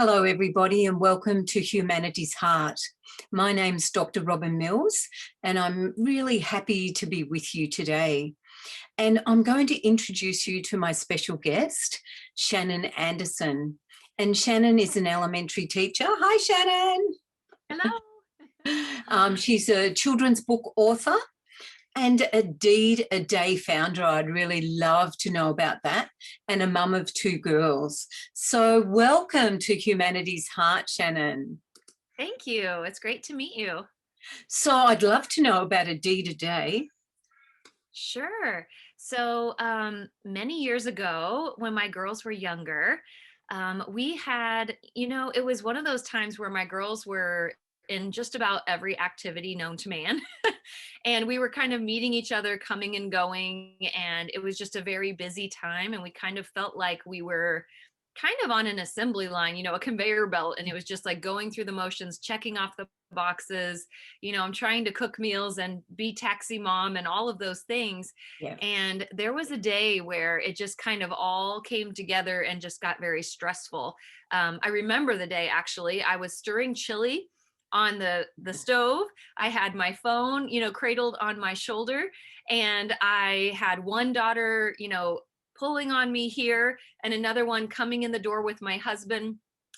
Hello, everybody, and welcome to Humanity's Heart. My name's Dr. Robyn Mills, and I'm really happy to be with you today. And I'm going to introduce you to my special guest, Shannon Anderson. And Shannon is an elementary teacher. Hi, Shannon. Hello. She's a children's book author and a Deed a Day founder. I'd really love to know about that. And a mum of two girls. So welcome to Humanity's Heart, Shannon. Thank you. It's great to meet you. So I'd love to know about a Deed a Day. Sure. So many years ago, when my girls were younger, we had, it was one of those times where my girls were in just about every activity known to man. And we were kind of meeting each other, coming and going. And it was just a very busy time. And we kind of felt like we were kind of on an assembly line, a conveyor belt. And it was just like going through the motions, checking off the boxes. I'm trying to cook meals and be taxi mom and all of those things. Yeah. And there was a day where it just kind of all came together and just got very stressful. I remember the day, actually. I was stirring chili on the stove. I had my phone, cradled on my shoulder, and I had one daughter, pulling on me here, and another one coming in the door with my husband.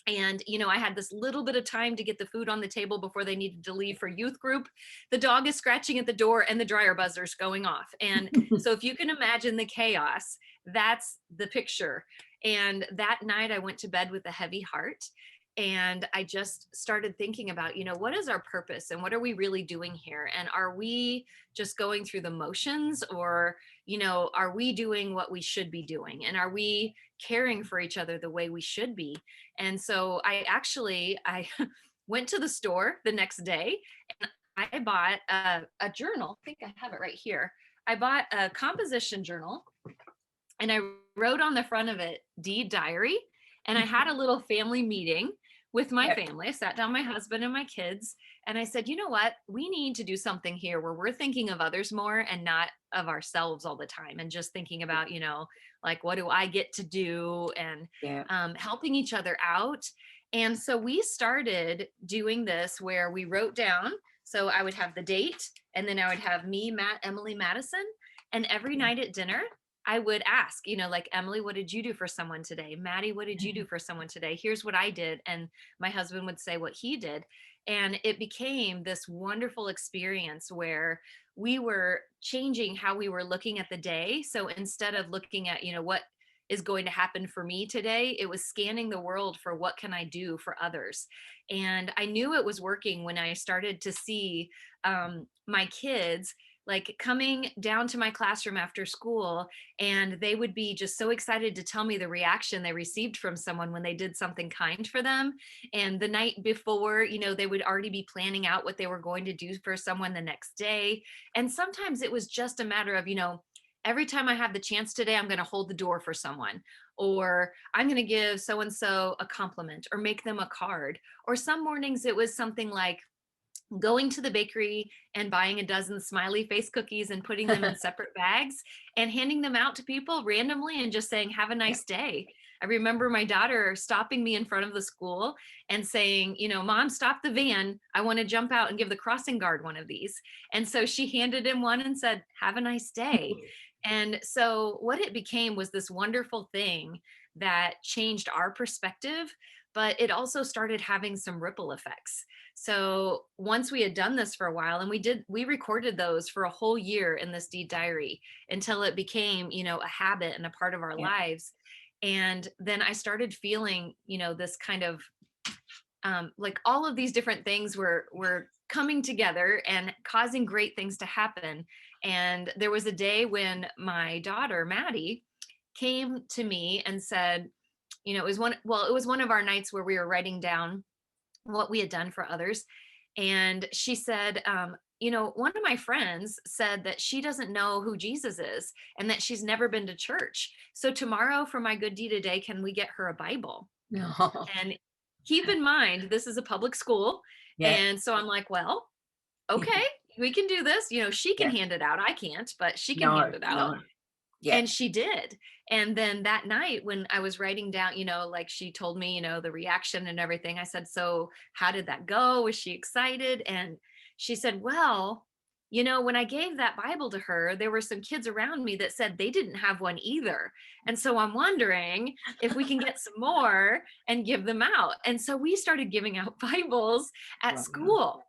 And, I had this little bit of time to get the food on the table before they needed to leave for youth group. The dog is scratching at the door and the dryer buzzer's going off. And so if you can imagine the chaos, that's the picture. And that night I went to bed with a heavy heart. And I just started thinking about, what is our purpose and what are we really doing here? And are we just going through the motions, or, are we doing what we should be doing? And are we caring for each other the way we should be? And so I went to the store the next day and I bought a journal. I think I have it right here. I bought a composition journal and I wrote on the front of it, Deed Diary. And I had a little family meeting with my family. I sat down my husband and my kids, and I said, you know what? We need to do something here where we're thinking of others more and not of ourselves all the time, and just thinking about, like, what do I get to do, and helping each other out. And so we started doing this where we wrote down, so I would have the date, and then I would have me, Matt, Emily, Madison, and every night at dinner, I would ask, like, Emily, what did you do for someone today? Maddie, what did you do for someone today? Here's what I did. And my husband would say what he did. And it became this wonderful experience where we were changing how we were looking at the day. So instead of looking at, what is going to happen for me today, it was scanning the world for what can I do for others. And I knew it was working when I started to see my kids like coming down to my classroom after school, and they would be just so excited to tell me the reaction they received from someone when they did something kind for them. And the night before, they would already be planning out what they were going to do for someone the next day. And sometimes it was just a matter of, every time I have the chance today, I'm going to hold the door for someone, or I'm going to give so-and-so a compliment or make them a card. Or some mornings it was something like going to the bakery and buying a dozen smiley face cookies and putting them in separate bags and handing them out to people randomly and just saying, have a nice day. I remember my daughter stopping me in front of the school and saying, Mom, stop the van. I want to jump out and give the crossing guard one of these. And so she handed him one and said, have a nice day. And so what it became was this wonderful thing that changed our perspective, but it also started having some ripple effects. So once we had done this for a while, and we recorded those for a whole year in this Deed Diary until it became, a habit and a part of our lives. And then I started feeling, this kind of like all of these different things were coming together and causing great things to happen. And there was a day when my daughter, Maddie, came to me and said, it was one of our nights where we were writing down what we had done for others. And she said, one of my friends said that she doesn't know who Jesus is and that she's never been to church. So tomorrow for my good deed a day, can we get her a Bible? No. And keep in mind, this is a public school. And so I'm like, well, okay, we can do this. She can hand it out. I can't, but she can hand it out. Yeah. And she did. And then that night when I was writing down, like she told me, the reaction and everything, I said, so how did that go? Was she excited? And she said, well, when I gave that Bible to her, there were some kids around me that said they didn't have one either. And so I'm wondering if we can get some more and give them out. And so we started giving out Bibles at Wow. school.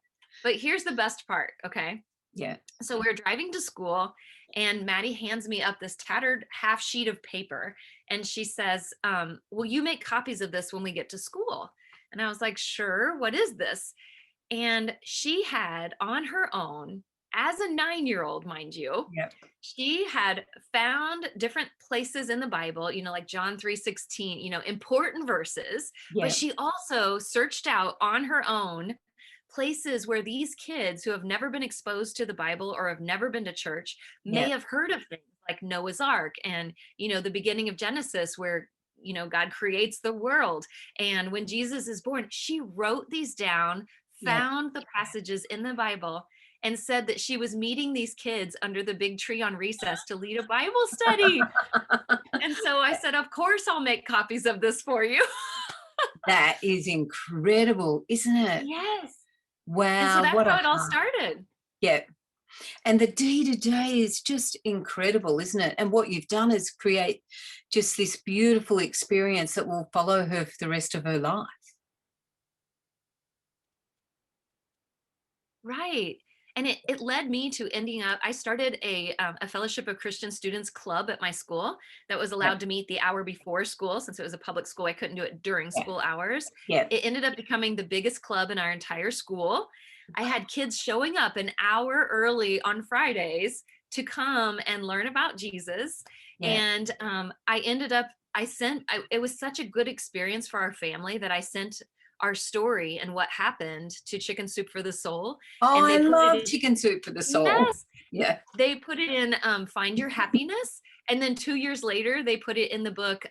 But here's the best part, okay? Yeah. So we're driving to school and Maddie hands me up this tattered half sheet of paper. And she says, will you make copies of this when we get to school? And I was like, sure, what is this? And she had on her own, as a 9-year-old, mind you, Yep. she had found different places in the Bible, like John 3:16, important verses, but Yeah. she also searched out on her own places where these kids who have never been exposed to the Bible or have never been to church may have heard of things like Noah's Ark and, the beginning of Genesis where, God creates the world. And when Jesus is born, she wrote these down, found the passages in the Bible, and said that she was meeting these kids under the big tree on recess to lead a Bible study. And so I said, of course, I'll make copies of this for you. That is incredible, isn't it? Yes. Wow. And so that's what how a it all heart. started. Yeah. And the day-to-day is just incredible, isn't it? And what you've done is create just this beautiful experience that will follow her for the rest of her life. Right. And it led me to ending up, I started a Fellowship of Christian Students club at my school that was Yeah. allowed to meet the hour before school. Since it was a public school, I couldn't do it during Yeah. school hours. Yeah. It ended up becoming the biggest club in our entire school. I had kids showing up an hour early on Fridays to come and learn about Jesus. Yeah. And I ended up, it was such a good experience for our family that I sent our story and what happened to Chicken Soup for the Soul. Oh, And I they put love it in, Chicken Soup for the Soul. yes, Yeah. they put it in Find Your Happiness. And then 2 years later, they put it in the book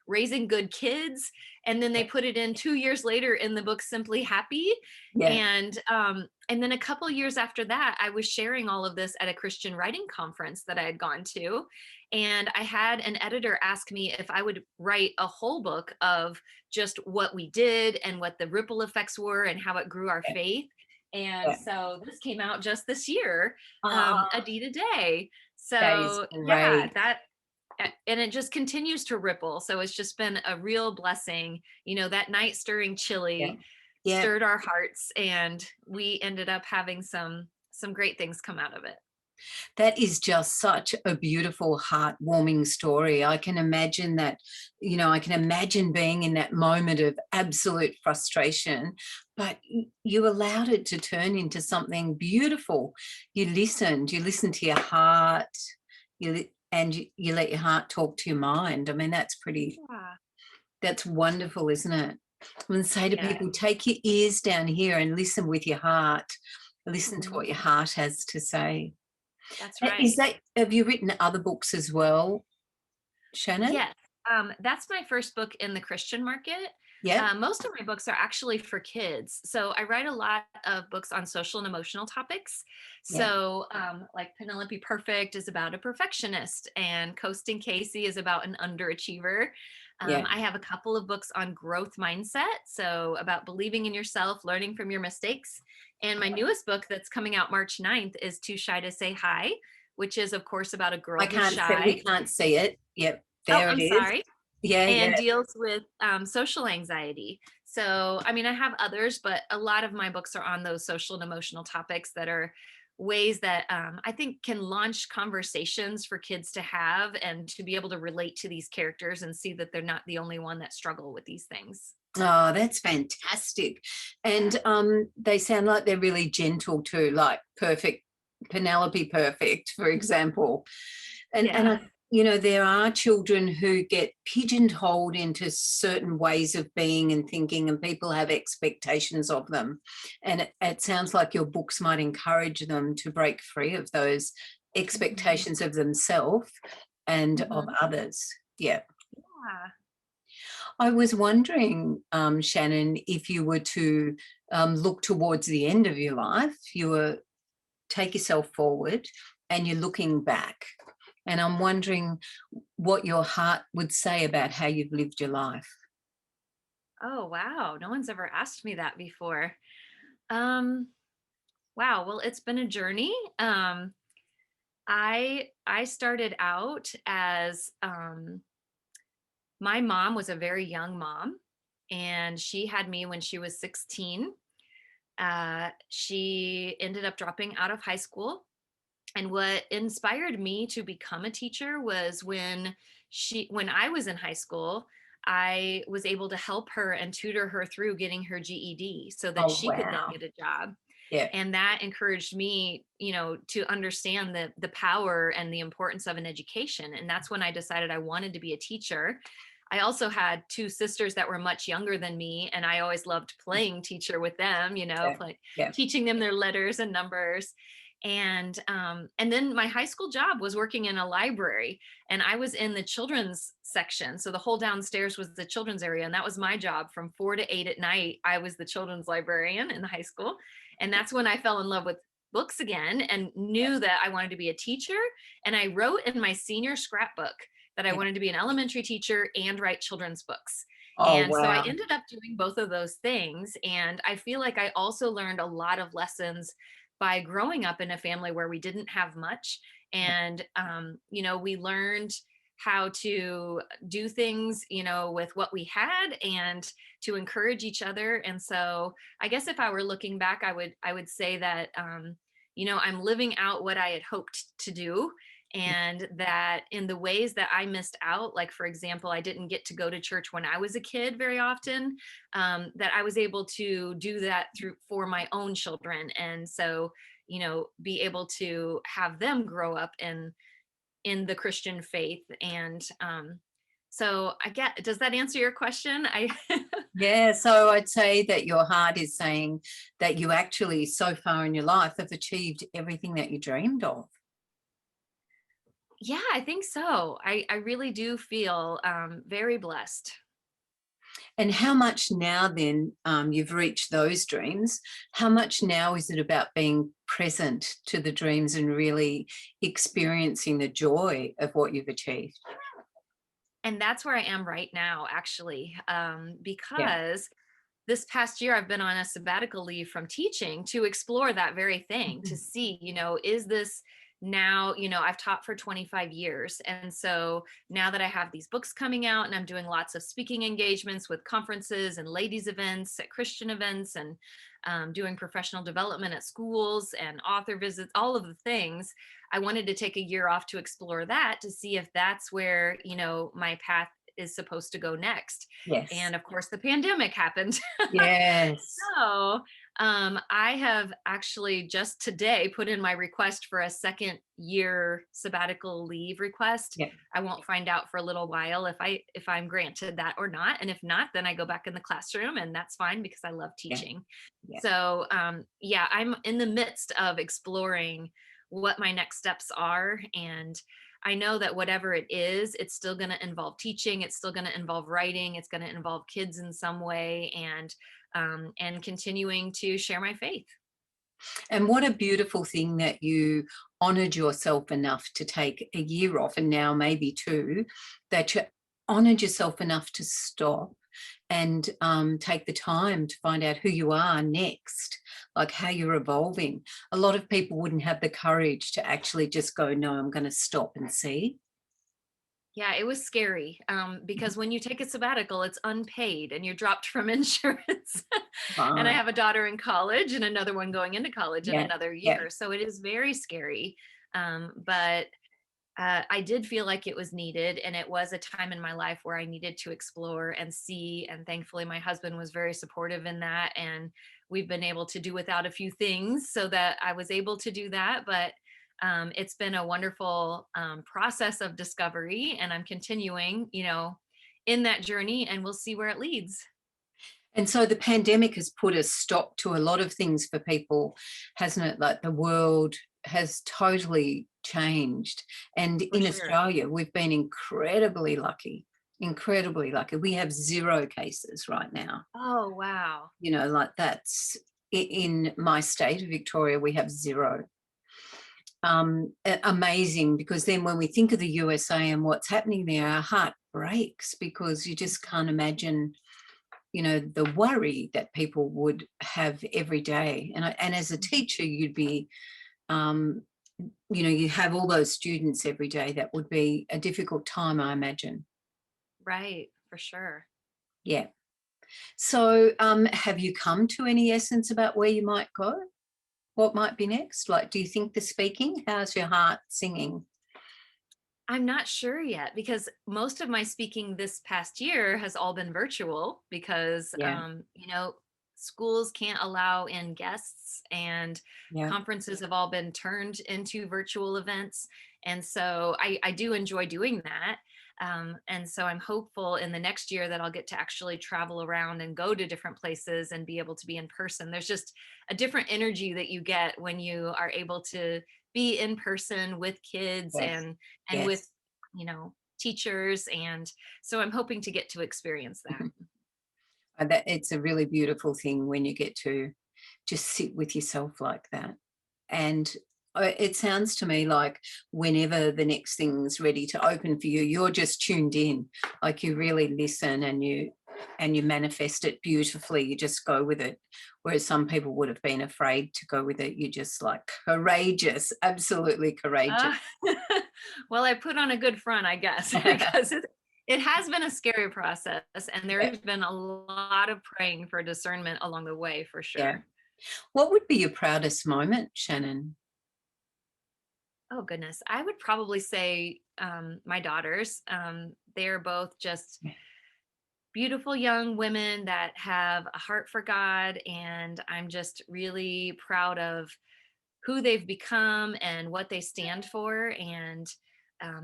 Raising Good Kids. And then they put it in 2 years later in the book Simply Happy. Yeah. And then a couple years after that, I was sharing all of this at a Christian writing conference that I had gone to. And I had an editor ask me if I would write a whole book of just what we did and what the ripple effects were and how it grew our faith. And so this came out just this year, a D to day. That is So yeah, great. and it just continues to ripple. So it's just been a real blessing. That night stirring chili Yeah. stirred our hearts, and we ended up having some great things come out of it. That is just such a beautiful, heartwarming story. I can imagine that, I can imagine being in that moment of absolute frustration, but you allowed it to turn into something beautiful. You listened to your heart, and you let your heart talk to your mind. I mean, that's wonderful, isn't it? And say to people, take your ears down here and listen with your heart. Listen to what your heart has to say. That's right. Have you written other books as well, Shannon? Yes. That's my first book in the Christian market. Yeah. Most of my books are actually for kids. So I write a lot of books on social and emotional topics. So like Penelope Perfect is about a perfectionist and Coasting Casey is about an underachiever. I have a couple of books on growth mindset. So about believing in yourself, learning from your mistakes. And my newest book that's coming out March 9th is Too Shy to Say Hi, which is of course about a girl who's shy. We can't see it. Yep. There I'm it is. sorry. And deals with social anxiety. So, I mean, I have others, but a lot of my books are on those social and emotional topics that are ways that I think can launch conversations for kids to have and to be able to relate to these characters and see that they're not the only one that struggle with these things. Oh, that's fantastic. And they sound like they're really gentle too, like Penelope Perfect, for example. And there are children who get pigeonholed into certain ways of being and thinking, and people have expectations of them. And it sounds like your books might encourage them to break free of those expectations of themselves and of others. Yeah. I was wondering, Shannon, if you were to look towards the end of your life, take yourself forward and you're looking back. And I'm wondering what your heart would say about how you've lived your life. Oh, wow. No one's ever asked me that before. Um, wow. Well, it's been a journey. I started out as my mom was a very young mom, and she had me when she was 16. She ended up dropping out of high school. And what inspired me to become a teacher was when I was in high school, I was able to help her and tutor her through getting her GED so that Oh, she could then wow. get a job. Yeah, And that encouraged me, to understand the power and the importance of an education. And that's when I decided I wanted to be a teacher. I also had two sisters that were much younger than me, and I always loved playing teacher with them, yeah, yeah. teaching them their letters and numbers. And then my high school job was working in a library, and I was in the children's section. So the whole downstairs was the children's area, and that was my job from 4 to 8 at night. I was the children's librarian in the high school, and that's when I fell in love with books again and knew that I wanted to be a teacher. And I wrote in my senior scrapbook that I Yeah. wanted to be an elementary teacher and write children's books. Oh, And so I wow. ended up doing both of those things. And I feel like I also learned a lot of lessons by growing up in a family where we didn't have much. And, we learned how to do things, with what we had and to encourage each other. And so I guess if I were looking back, I would say that, I'm living out what I had hoped to do, and that in the ways that I missed out, like for example, I didn't get to go to church when I was a kid very often, that I was able to do that through for my own children. And so, be able to have them grow up in the Christian faith. And so I get, does that answer your question? I Yeah, so I'd say that your heart is saying that you actually, so far in your life, have achieved everything that you dreamed of. Yeah, I think so. I really do feel very blessed. And how much now then you've reached those dreams, how much now is it about being present to the dreams and really experiencing the joy of what you've achieved? And that's where I am right now, actually, Yeah. because this past year I've been on a sabbatical leave from teaching to explore that very thing, to see, is this now, I've taught for 25 years. And so now that I have these books coming out and I'm doing lots of speaking engagements with conferences and ladies events at Christian events, and doing professional development at schools and author visits, all of the things, I wanted to take a year off to explore that, to see if that's where, my path is supposed to go next. Yes. And of course, the pandemic happened. Yes. So I have actually just today put in my request for a second year sabbatical leave request. Yeah. I won't find out for a little while if I'm granted that or not. And if not, then I go back in the classroom, and that's fine because I love Yeah. teaching. Yeah. So yeah, I'm in the midst of exploring what my next steps are. And I know that whatever it is, it's still going to involve teaching. It's still going to involve writing. It's going to involve kids in some way, and continuing to share my faith. And what a beautiful thing that you honoured yourself enough to take a year off, and now maybe two, that you honoured yourself enough to stop and take the time to find out who you are next, like how you're evolving. A lot of people wouldn't have the courage to actually just go, no, I'm going to stop and see. Yeah, it was scary, because when you take a sabbatical, it's unpaid and you're dropped from insurance. And I Right. have a daughter in college and another one going into college in Yeah. another Yeah. year. So it is very scary. But I did feel like it was needed. And it was a time in my life where I needed to explore and see. And thankfully, my husband was very supportive in that. And we've been able to do without a few things so that I was able to do that. But it's been a wonderful process of discovery. And I'm continuing, in that journey, and we'll see where it leads. And so the pandemic has put a stop to a lot of things for people, hasn't it? Like the world has totally changed. And For in sure. Australia, we've been incredibly lucky, incredibly lucky. We have 0 cases right now. Oh, wow. Like that's in my state of Victoria, we have 0. amazing, because then when we think of the USA and what's happening there, our heart breaks, because you just can't imagine, the worry that people would have every day. And as a teacher, you'd be, you have all those students every day. That would be a difficult time, I imagine. Right, for sure. Yeah. So have you come to any essence about where you might go? What might be next? Like, do you think the speaking? How's your heart singing? I'm not sure yet because most of my speaking this past year has all been virtual because, Yeah, schools can't allow in guests and yeah. conferences have all been turned into virtual events. And so I do enjoy doing that. And so I'm hopeful in the next year that I'll get to actually travel around and go to different places and be able to be in person. There's just a different energy that you get when you are able to be in person with kids Yes, and with, yes. teachers. And so I'm hoping to get to experience that. That it's a really beautiful thing when you get to just sit with yourself like that. And it sounds to me like whenever the next thing's ready to open for you, you're just tuned in, like you really listen, and you manifest it beautifully. You just go with it. Whereas some people would have been afraid to go with it. You're just like courageous, absolutely courageous. Uh, well, I put on a good front, I guess, because it has been a scary process and there Yeah, has been a lot of praying for discernment along the way for yeah. sure. What would be your proudest moment, Shannon? Oh goodness, I would probably say my daughters. They're both just Yeah, beautiful young women that have a heart for God, and I'm just really proud of who they've become and what they stand for. And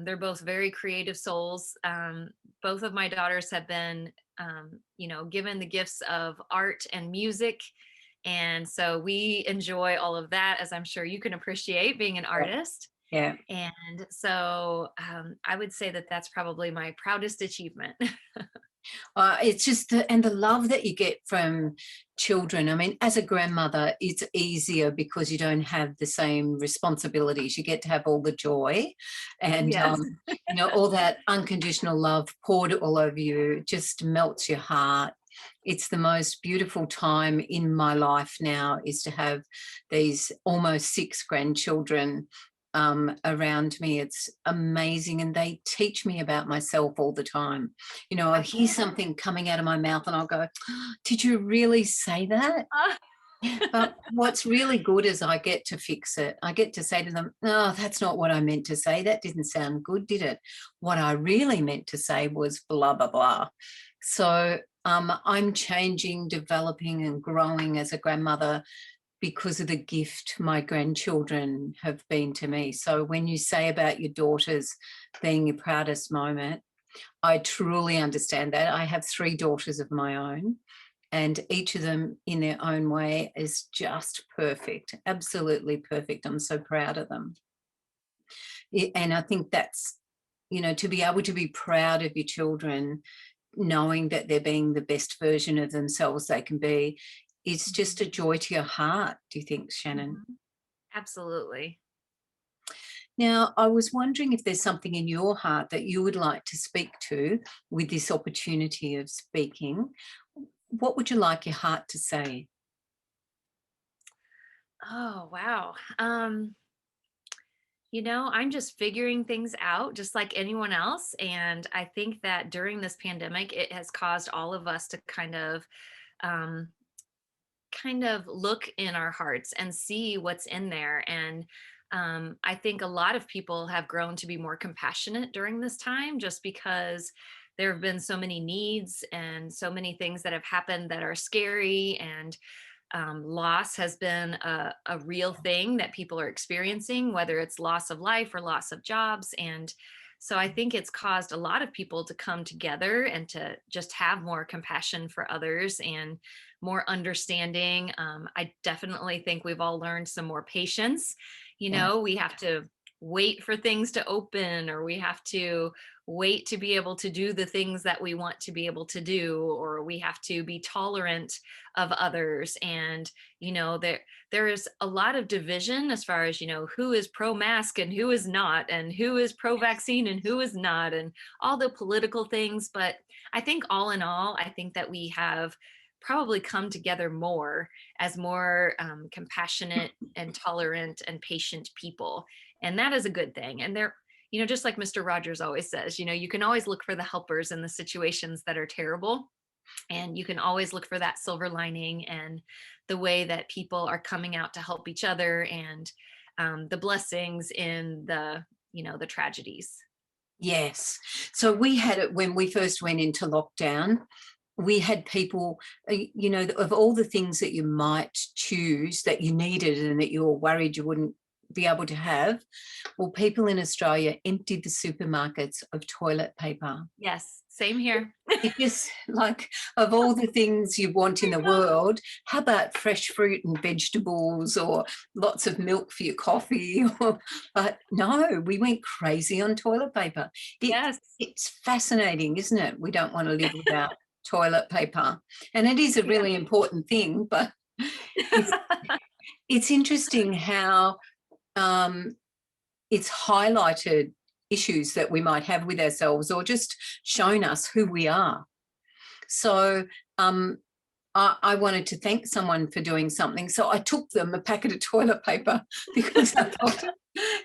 they're both very creative souls. Both of my daughters have been, given the gifts of art and music. And so we enjoy all of that, as I'm sure you can appreciate being an artist. yeah. And so I would say that that's probably my proudest achievement. It's just and the love that you get from children. I mean, as a grandmother, it's easier because you don't have the same responsibilities. You get to have all the joy, and Yes. all that unconditional love poured all over you. Just melts your heart. It's the most beautiful time in my life now, is to have these almost 6 grandchildren around me. It's amazing, and they teach me about myself all the time. I'll I hear something coming out of my mouth and I'll go, did you really say that? But what's really good is I get to fix it. I get to say to them, no, that's not what I meant to say. That didn't sound good, did it? What I really meant to say was blah, blah, blah. So I'm changing, developing, and growing as a grandmother because of the gift my grandchildren have been to me. So when you say about your daughters being your proudest moment, I truly understand that. I have 3 daughters of my own, and each of them in their own way is just perfect, absolutely perfect. I'm so proud of them. And I think that's, to be able to be proud of your children, knowing that they're being the best version of themselves they can be, it's just a joy to your heart, do you think, Shannon? Mhm. Absolutely. Now, I was wondering if there's something in your heart that you would like to speak to with this opportunity of speaking. What would you like your heart to say? Oh, wow. I'm just figuring things out just like anyone else. And I think that during this pandemic, it has caused all of us to um, kind of look in our hearts and see what's in there. And I think a lot of people have grown to be more compassionate during this time just because there have been so many needs and so many things that have happened that are scary. And loss has been a real thing that people are experiencing, whether it's loss of life or loss of jobs. And so I think it's caused a lot of people to come together and to just have more compassion for others and more understanding. I definitely think we've all learned some more patience. Yeah, We have to wait for things to open, or we have to wait to be able to do the things that we want to be able to do, or we have to be tolerant of others. And there is a lot of division as far as who is pro mask and who is not, and who is pro vaccine and who is not, and all the political things. But I think all in all, I think that we have probably come together more as more compassionate and tolerant and patient people, and that is a good thing. And there, just like Mr. Rogers always says, you can always look for the helpers in the situations that are terrible, and you can always look for that silver lining and the way that people are coming out to help each other, and the blessings in the tragedies. Yes. So we had it when we first went into lockdown. We had people, of all the things that you might choose that you needed and that you were worried you wouldn't be able to have, well, people in Australia emptied the supermarkets of toilet paper. Yes, same here. It just, like, of all the things you want in the world, how about fresh fruit and vegetables, or lots of milk for your coffee? But no, we went crazy on toilet paper. Yes. It's fascinating, isn't it? We don't want to live without toilet paper, and it is a really important thing, but it's interesting how it's highlighted issues that we might have with ourselves, or just shown us who we are. So I wanted to thank someone for doing something, so I took them a packet of toilet paper because I thought,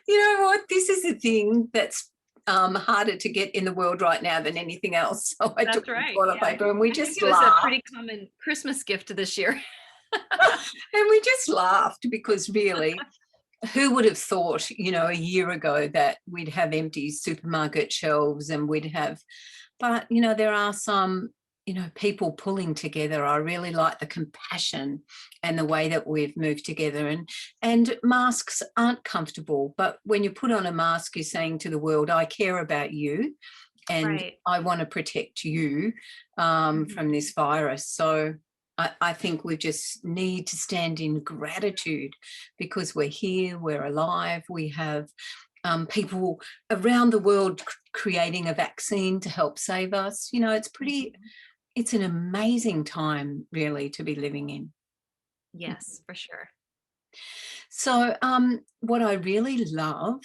you know what, this is a thing that's harder to get in the world right now than anything else. So I took right. toilet paper, and we I just think it was laughed. a pretty common Christmas gift this year. And we just laughed because really, who would have thought, a year ago that we'd have empty supermarket shelves and we'd have, but, there are some, people pulling together. I really like the compassion and the way that we've moved together, and masks aren't comfortable, but when you put on a mask, you're saying to the world, I care about you, and Right. I want to protect you from this virus. So I think we just need to stand in gratitude because we're here, we're alive, we have people around the world creating a vaccine to help save us. It's an amazing time really to be living in. Yes, for sure. So what I really love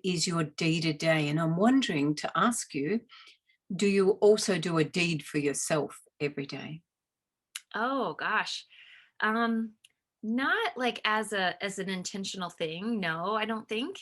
is your deed a day, and I'm wondering to ask you, do you also do a deed for yourself every day? Oh gosh. Not like as an intentional thing. No, I don't think.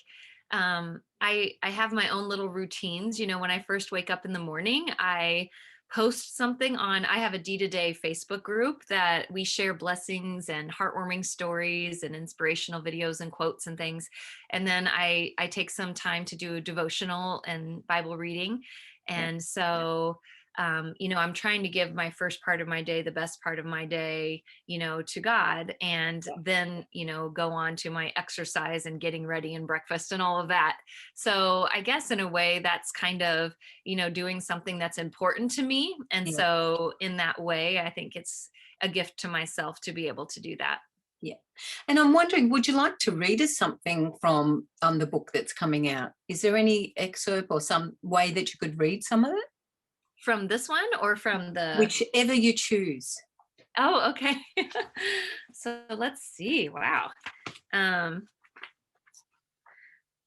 I have my own little routines. When I first wake up in the morning, I post something on, I have a D-to-Day Facebook group that we share blessings and heartwarming stories and inspirational videos and quotes and things. And then I take some time to do a devotional and Bible reading. And so I'm trying to give my first part of my day, the best part of my day, to God, and then, go on to my exercise and getting ready and breakfast and all of that. So I guess in a way that's kind of, doing something that's important to me. And so in that way, I think it's a gift to myself to be able to do that. Yeah. And I'm wondering, would you like to read us something from the book that's coming out? Is there any excerpt or some way that you could read some of it? From this one or from the... Whichever you choose. Oh, okay. So let's see. Wow.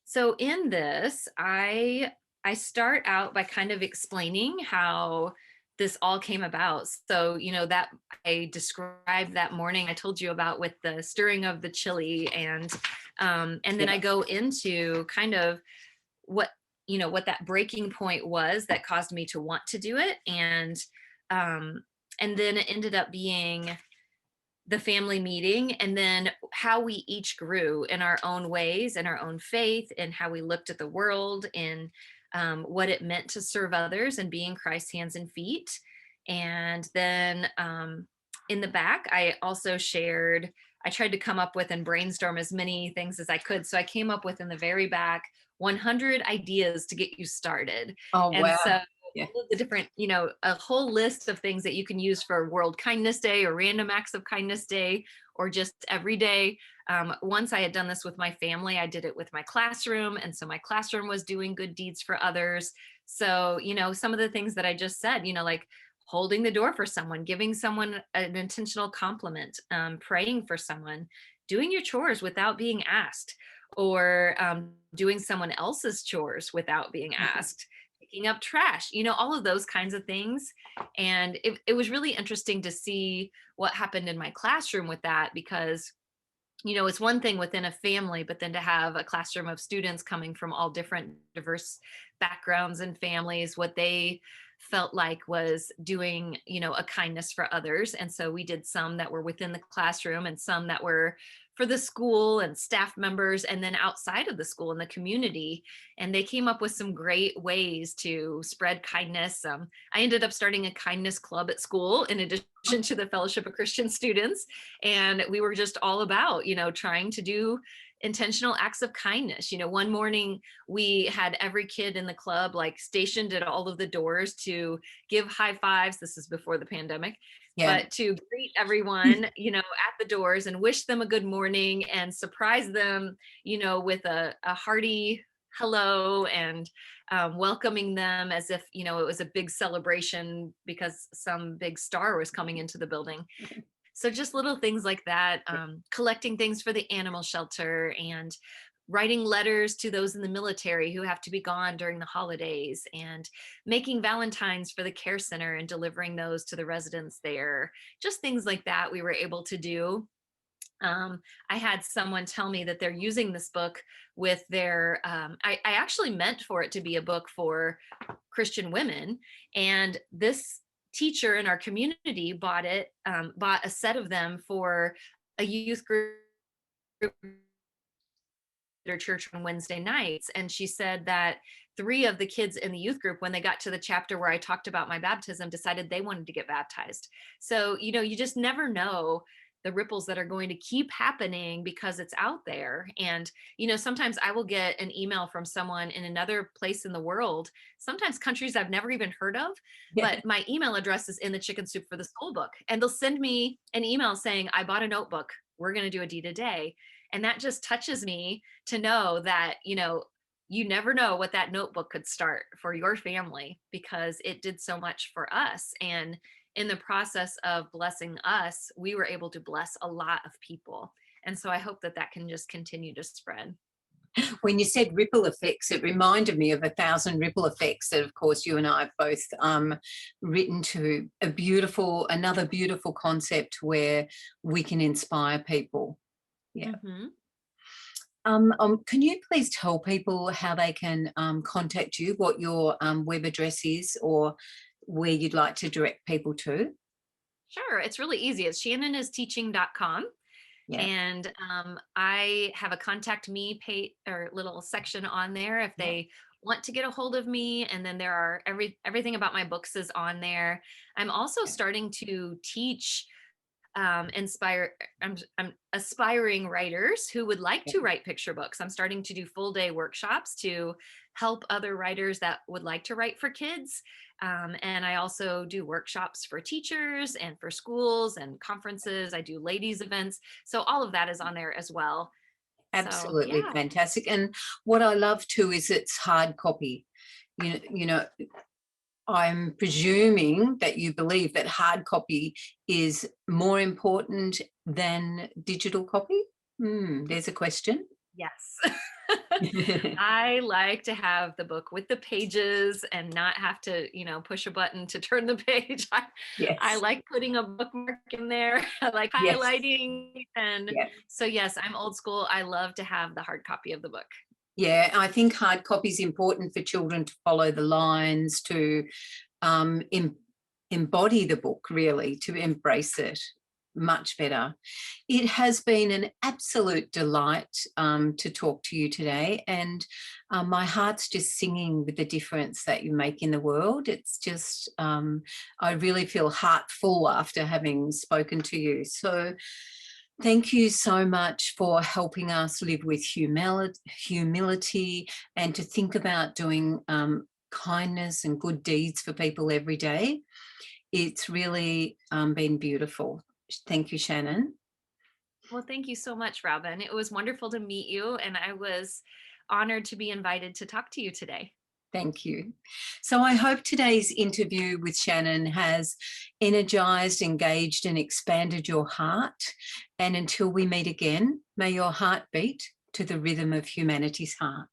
So in this, I start out by kind of explaining how this all came about. So, that I described that morning I told you about with the stirring of the chili, and then I go into kind of what that breaking point was that caused me to want to do it. And then it ended up being the family meeting, and then how we each grew in our own ways and our own faith, and how we looked at the world, and what it meant to serve others and being Christ's hands and feet. And then in the back, I also shared, I tried to come up with and brainstorm as many things as I could. So I came up with in the very back 100 ideas to get you started. Oh, And wow. so Yeah. all of the different, a whole list of things that you can use for World Kindness Day or Random Acts of Kindness Day or just every day. Once I had done this with my family, I did it with my classroom. And so my classroom was doing good deeds for others. So, some of the things that I just said, like holding the door for someone, giving someone an intentional compliment, praying for someone, doing your chores without being asked, or doing someone else's chores without being asked, picking up trash, all of those kinds of things. And it was really interesting to see what happened in my classroom with that, because it's one thing within a family, but then to have a classroom of students coming from all different diverse backgrounds and families, what they felt like was doing, a kindness for others. And so we did some that were within the classroom and some that were for the school and staff members, and then outside of the school in the community. And they came up with some great ways to spread kindness. I ended up starting a kindness club at school in addition to the Fellowship of Christian Students. And we were just all about, trying to do intentional acts of kindness. One morning we had every kid in the club like stationed at all of the doors to give high fives. This is before the pandemic. Yeah. But to greet everyone, at the doors and wish them a good morning and surprise them, with a hearty hello, and welcoming them as if, it was a big celebration because some big star was coming into the building. So just little things like that, collecting things for the animal shelter and writing letters to those in the military who have to be gone during the holidays, and making Valentines for the care center and delivering those to the residents there. Just things like that we were able to do. I had someone tell me that they're using this book with their, I actually meant for it to be a book for Christian women. And this teacher in our community bought a set of them for a youth group at her church on Wednesday nights. And she said that 3 of the kids in the youth group, when they got to the chapter where I talked about my baptism, decided they wanted to get baptized. So, you just never know the ripples that are going to keep happening because it's out there. And, sometimes I will get an email from someone in another place in the world, sometimes countries I've never even heard of, Yeah. but my email address is in the Chicken Soup for the Soul book. And they'll send me an email saying, I bought a notebook. We're going to do a deed a day. And that just touches me to know that, you never know what that notebook could start for your family, because it did so much for us. And in the process of blessing us, we were able to bless a lot of people. And so I hope that that can just continue to spread. When you said ripple effects, it reminded me of 1,000 Ripple Effects that, of course, you and I have both written to. Another beautiful concept where we can inspire people. Yeah. Mm-hmm. Can you please tell people how they can contact you, what your web address is, or where you'd like to direct people to? Sure. It's really easy. It's shannonisteaching.com. Yeah. And I have a contact me page or little section on there if they want to get a hold of me. And then there are everything about my books is on there. I'm also starting to teach inspire I'm aspiring writers who would like to write picture books. I'm starting to do full day workshops to help other writers that would like to write for kids. And I also do workshops for teachers and for schools and conferences. I do ladies events. So all of that is on there as well. So Absolutely yeah. fantastic. And what I love too is it's hard copy. You know, I'm presuming that you believe that hard copy is more important than digital copy. There's a question. Yes. I like to have the book with the pages and not have to, push a button to turn the page. I Yes. like putting a bookmark in there. I like Yes. highlighting. And Yeah. so, yes, I'm old school. I love to have the hard copy of the book. Yeah, I think hard copy is important for children to follow the lines, to embody the book, really, to embrace it much better. It has been an absolute delight to talk to you today, and my heart's just singing with the difference that you make in the world. It's just, I really feel heartful after having spoken to you. So thank you so much for helping us live with humility and to think about doing kindness and good deeds for people every day. It's really been beautiful. Thank you, Shannon. Well, thank you so much, Robyn. It was wonderful to meet you, and I was honored to be invited to talk to you today. Thank you. So I hope today's interview with Shannon has energized, engaged, and expanded your heart. And until we meet again, may your heart beat to the rhythm of humanity's heart.